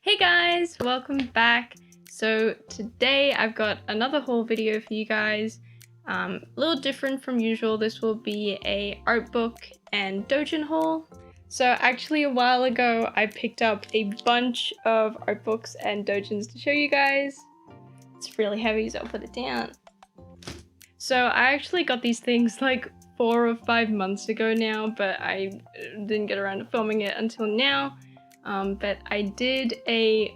Hey guys, welcome back. So today I've got another haul video for you guys. A little different from usual. This will be a art book and doujin haul. So actually a while ago I picked up a bunch of art books and doujins to show you guys. It's really heavy, so I'll put it down. So I actually got these things like 4 or 5 months ago now, but I didn't get around to filming it until now. But I did a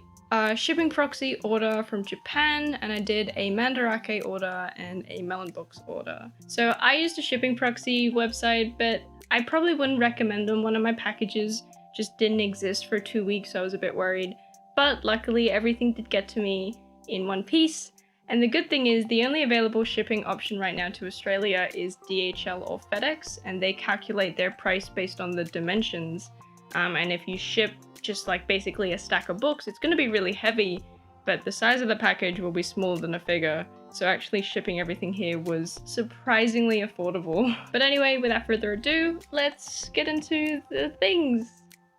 shipping proxy order from Japan, and I did a Mandarake order and a Melonbooks order. So I used a shipping proxy website, but I probably wouldn't recommend them. One of my packages just didn't exist for 2 weeks, so I was a bit worried. But luckily everything did get to me in one piece. And the good thing is the only available shipping option right now to Australia is DHL or FedEx, and they calculate their price based on the dimensions. And if you ship just like basically a stack of books, it's going to be really heavy, but the size of the package will be smaller than a figure. So actually shipping everything here was surprisingly affordable. But anyway, without further ado, let's get into the things.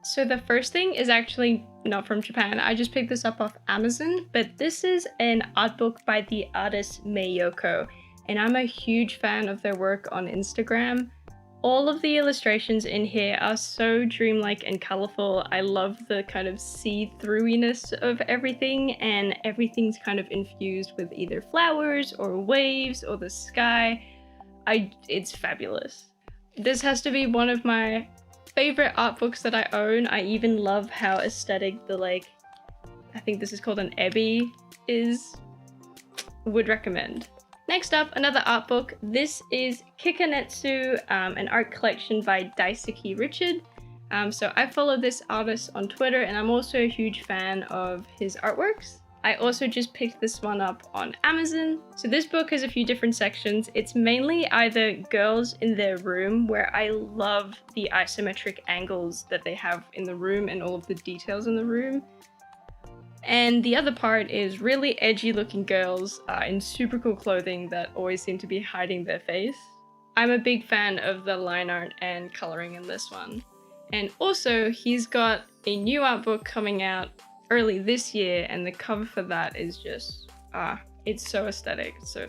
So the first thing is actually not from Japan. I just picked this up off Amazon, but this is an art book by the artist Mayoko, and I'm a huge fan of their work on Instagram. All of the illustrations in here are so dreamlike and colorful. I love the kind of see-throughiness of everything, and everything's kind of infused with either flowers or waves or the sky. It's fabulous. This has to be one of my favorite art books that I own. I even love how aesthetic the I think this is called an ebi is. Would recommend. Next up, another art book. This is Kikanetsu, an art collection by Daisuke Richard. So I follow this artist on Twitter, and I'm also a huge fan of his artworks. I also just picked this one up on Amazon. So this book has a few different sections. It's mainly either girls in their room, where I love the isometric angles that they have in the room and all of the details in the room. And the other part is really edgy looking girls in super cool clothing that always seem to be hiding their face. I'm a big fan of the line art and coloring in this one. And also he's got a new art book coming out early this year, and the cover for that is just, it's so aesthetic. So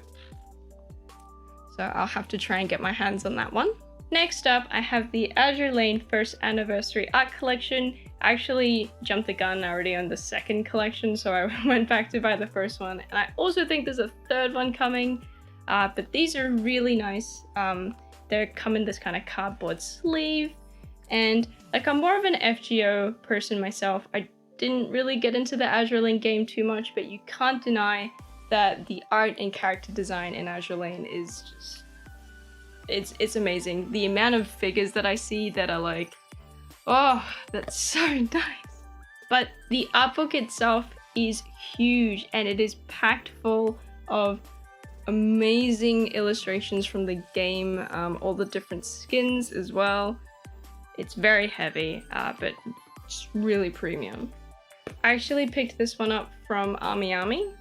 I'll have to try and get my hands on that one. Next up, I have the Azur Lane First Anniversary Art Collection. I actually jumped the gun. I already owned the second collection, so I went back to buy the first one. And I also think there's a third one coming, but these are really nice. They come in this kind of cardboard sleeve, and like I'm more of an FGO person myself. I didn't really get into the Azur Lane game too much, but you can't deny that the art and character design in Azur Lane is just, it's amazing. The amount of figures that I see that are like, oh, that's so nice. But the art book itself is huge, and it is packed full of amazing illustrations from the game, all the different skins as well. It's very heavy, but it's really premium. I actually picked this one up from Army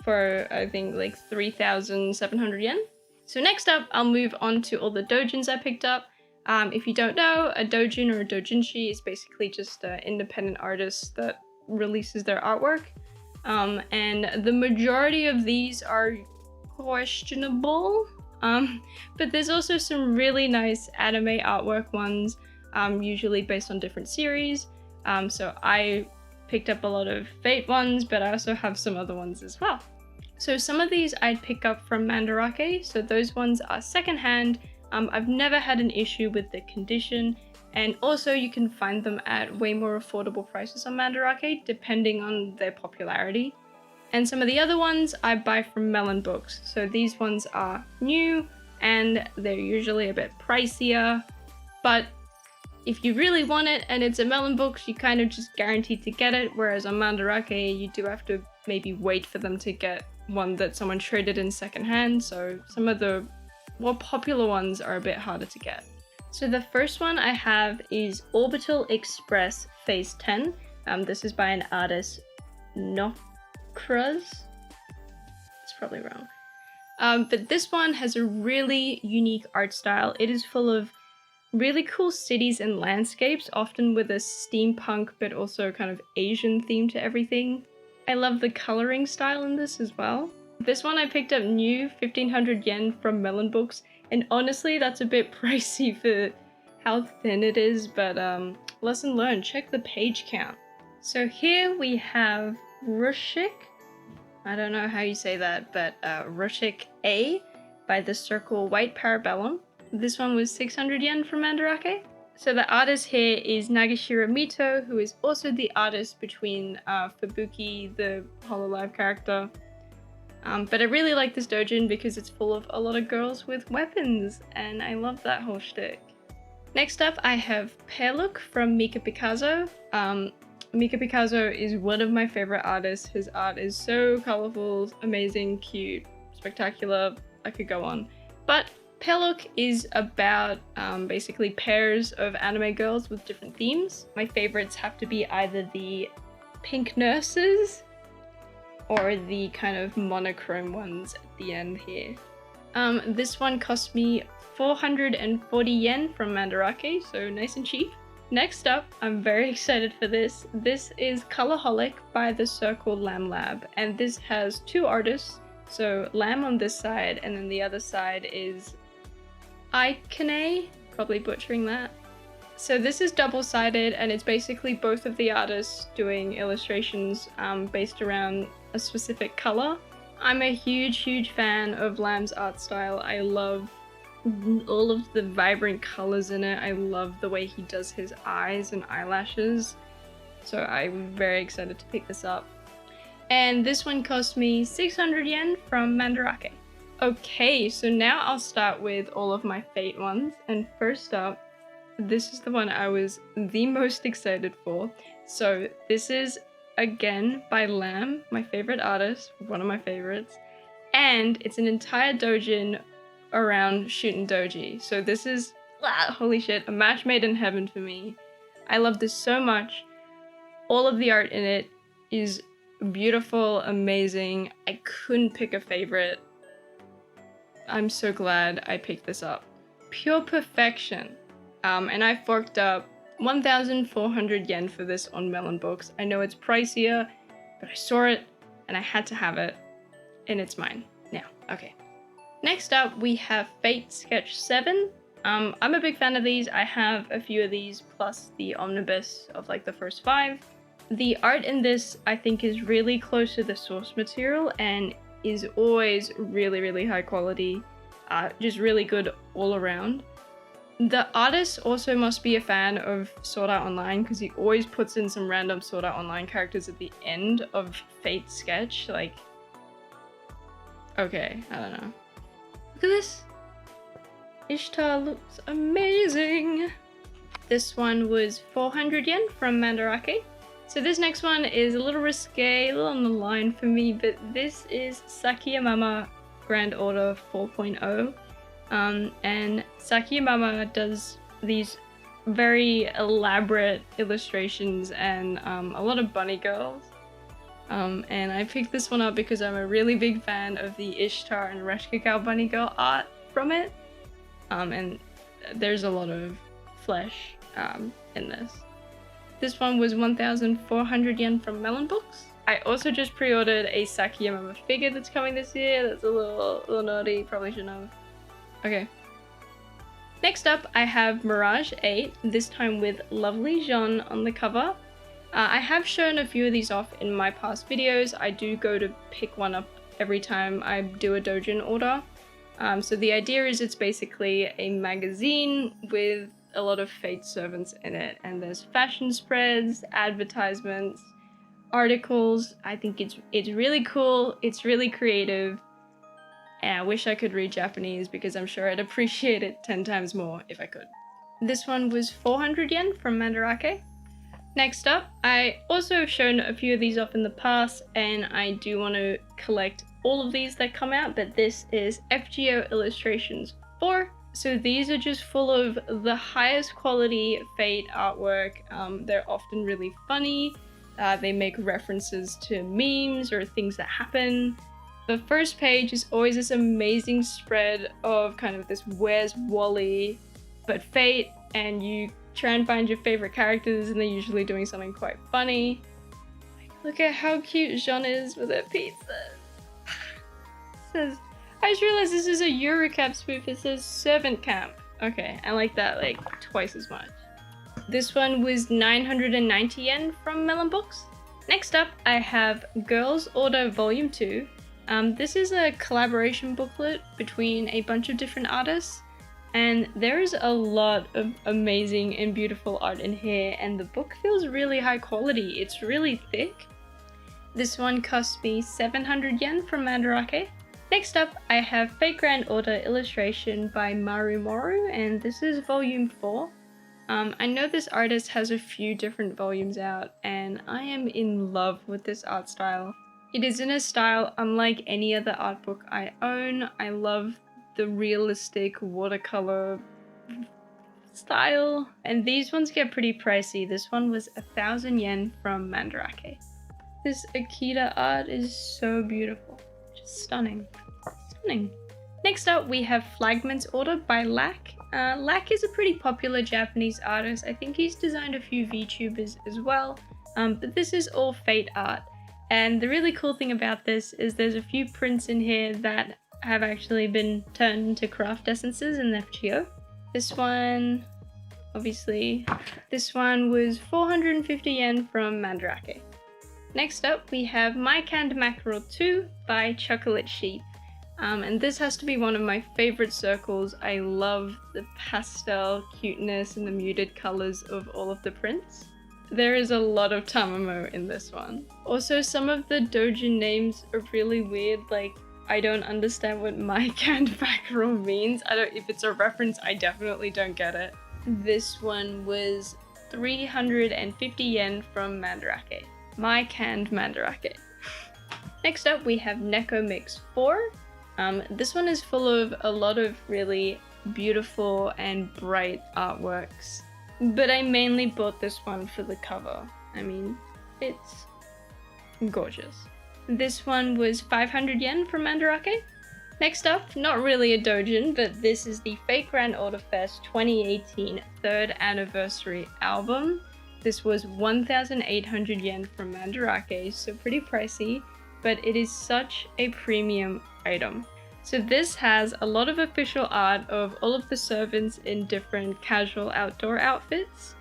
for I think like 3,700 yen. So next up, I'll move on to all the doujins I picked up. If you don't know, a doujin or a doujinshi is basically just an independent artist that releases their artwork. And the majority of these are questionable, but there's also some really nice anime artwork ones, usually based on different series. So I picked up a lot of Fate ones, but I also have some other ones as well. So some of these I'd pick up from Mandarake, so those ones are secondhand. I've never had an issue with the condition, and also you can find them at way more affordable prices on Mandarake, depending on their popularity. And some of the other ones I buy from Melonbooks, so these ones are new, and they're usually a bit pricier, but if you really want it and it's a Melonbooks, you kind of just guaranteed to get it, whereas on Mandarake, you do have to maybe wait for them to get one that someone traded in secondhand, so some of the more popular ones are a bit harder to get. So the first one I have is Orbital Express Phase 10. This is by an artist, Nokraz. It's probably wrong. But this one has a really unique art style. It is full of really cool cities and landscapes, often with a steampunk but also kind of Asian theme to everything. I love the coloring style in this as well. This one I picked up new, 1500 yen from Melonbooks, and honestly that's a bit pricey for how thin it is, but lesson learned, check the page count. So here we have RUSCHK, I don't know how you say that, but RUSCHK A by the Circle White Parabellum. This one was 600 yen from Mandarake. So the artist here is Nagashiro Mito, who is also the artist between Fubuki, the Hololive character. But I really like this doujin because it's full of a lot of girls with weapons, and I love that whole shtick. Next up, I have Look from Mika Picasso. Mika Picasso is one of my favorite artists. His art is so colorful, amazing, cute, spectacular. I could go on. But Look is about basically pairs of anime girls with different themes. My favorites have to be either the pink nurses or the kind of monochrome ones at the end here. This one cost me 440 yen from Mandarake, so nice and cheap. Next up, I'm very excited for this. This is Colorholic by the Circle Lamb Lab, and this has two artists. So Lamb on this side, and then the other side is Aikane, probably butchering that. So this is double-sided, and it's basically both of the artists doing illustrations based around a specific color. I'm a huge fan of Lamb's art style. I love all of the vibrant colors in it. I love the way he does his eyes and eyelashes. So I'm very excited to pick this up. And this one cost me 600 yen from Mandarake. Okay, so now I'll start with all of my Fate ones. And first up, this is the one I was the most excited for. So this is again by Lamb, my favorite artist, one of my favorites. And it's an entire doujin around Shootin' Doji. So this is, holy shit, a match made in heaven for me. I love this so much. All of the art in it is beautiful, amazing. I couldn't pick a favorite. I'm so glad I picked this up. Pure perfection. And I forked up 1,400 yen for this on Melonbooks. I know it's pricier, but I saw it and I had to have it, and it's mine now. Okay. Next up, we have Fate Sketch 7. I'm a big fan of these. I have a few of these, plus the omnibus of like the first 5. The art in this, I think, is really close to the source material and is always really high quality. Just really good all around. The artist also must be a fan of Sword Art Online because he always puts in some random Sword Art Online characters at the end of Fate Sketch. Like, okay, I don't know. Look at this! Ishtar looks amazing! This one was 400 yen from Mandarake. So this next one is a little risque, a little on the line for me, but this is Sakiyamama Grand Order 4.0. And Sakiyamama does these very elaborate illustrations and a lot of bunny girls. And I picked this one up because I'm a really big fan of the Ishtar and RUSCHK bunny girl art from it. And there's a lot of flesh in this. This one was 1,400 yen from Melonbooks. I also just pre-ordered a Sakiyamama figure that's coming this year. That's a little naughty, probably shouldn't have. Okay. Next up, I have Mirage 8, this time with Lovely Jean on the cover. I have shown a few of these off in my past videos. I do go to pick one up every time I do a doujin order. So the idea is it's basically a magazine with a lot of Fate servants in it, and there's fashion spreads, advertisements, articles. I think it's really cool, it's really creative, and I wish I could read Japanese because I'm sure I'd appreciate it 10 times more if I could. This one was 400 yen from Mandarake. Next up, I also have shown a few of these off in the past, and I do want to collect all of these that come out, but this is FGO Illustrations 4. So these are just full of the highest quality Fate artwork. They're often really funny. They make references to memes or things that happen. The first page is always this amazing spread of kind of this Where's Wally but Fate, and you try and find your favorite characters, and they're usually doing something quite funny. Look at how cute Jean is with her pizza. Says, I just realized this is a Eurocap spoof. It says servant camp. Okay, I like that like twice as much. This one was 990 yen from Melonbooks. Next up, I have Girls Order Volume 2. This is a collaboration booklet between a bunch of different artists, and there is a lot of amazing and beautiful art in here, and the book feels really high quality. It's really thick. This one cost me 700 yen from Mandarake. Next up, I have Fate Grand Order illustration by Marumoru, and this is volume 4. I know this artist has a few different volumes out, and I am in love with this art style. It is in a style unlike any other art book I own. I love the realistic watercolor style, and these ones get pretty pricey. This one was 1,000 yen from Mandarake. This Akita art is so beautiful. Just stunning. Stunning. Next up, we have Flagman's Order by Lack. Lack is a pretty popular Japanese artist. I think he's designed a few VTubers as well, but this is all Fate art. And the really cool thing about this is there's a few prints in here that have actually been turned into craft essences in FGO. This one, obviously, this one was 450 yen from Mandarake. Next up, we have My Canned Mackerel 2 by Chocolate Sheep. And this has to be one of my favorite circles. I love the pastel cuteness and the muted colors of all of the prints. There is a lot of Tamamo in this one. Also, some of the doujin names are really weird. Like, I don't understand what My Canned Mackerel means. If it's a reference, I definitely don't get it. This one was 350 yen from Mandarake. My Canned Mandarake. Next up, we have Neko Mix 4. This one is full of a lot of really beautiful and bright artworks, but I mainly bought this one for the cover. I mean, it's gorgeous. This one was 500 yen from Mandarake. Next up, not really a doujin, but this is the Fate Grand Order Fest 2018 3rd anniversary album. This was 1,800 yen from Mandarake, so pretty pricey, but it is such a premium item. So this has a lot of official art of all of the servants in different casual outdoor outfits.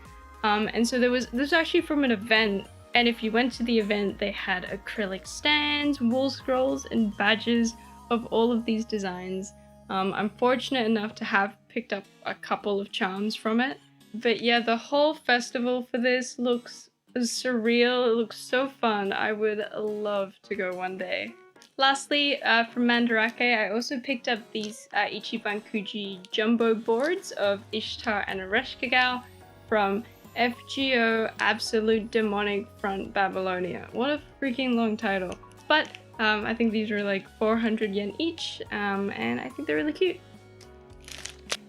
And so this was actually from an event, and if you went to the event, they had acrylic stands, wool scrolls, and badges of all of these designs. I'm fortunate enough to have picked up a couple of charms from it. But yeah, the whole festival for this looks surreal. It looks so fun. I would love to go one day. Lastly, from Mandarake, I also picked up these Ichiban Kuji jumbo boards of Ishtar and RUSCHK from FGO Absolute Demonic Front Babylonia. What a freaking long title. But I think these were like 400 yen each, and I think they're really cute.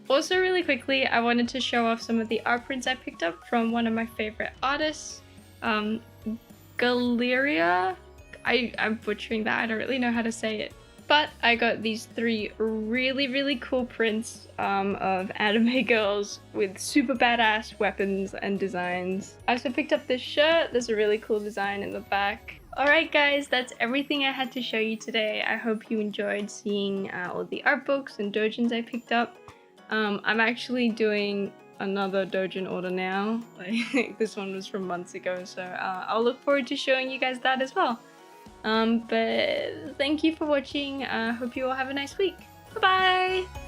Also, really quickly, I wanted to show off some of the art prints I picked up from one of my favorite artists, Galeria. I'm butchering that, I don't really know how to say it. But I got these 3 really cool prints of anime girls with super badass weapons and designs. I also picked up this shirt. There's a really cool design in the back. Alright guys, that's everything I had to show you today. I hope you enjoyed seeing all the art books and doujins I picked up. I'm actually doing another doujin order now. Like, this one was from months ago, so I'll look forward to showing you guys that as well. But thank you for watching. Hope you all have a nice week. Bye bye!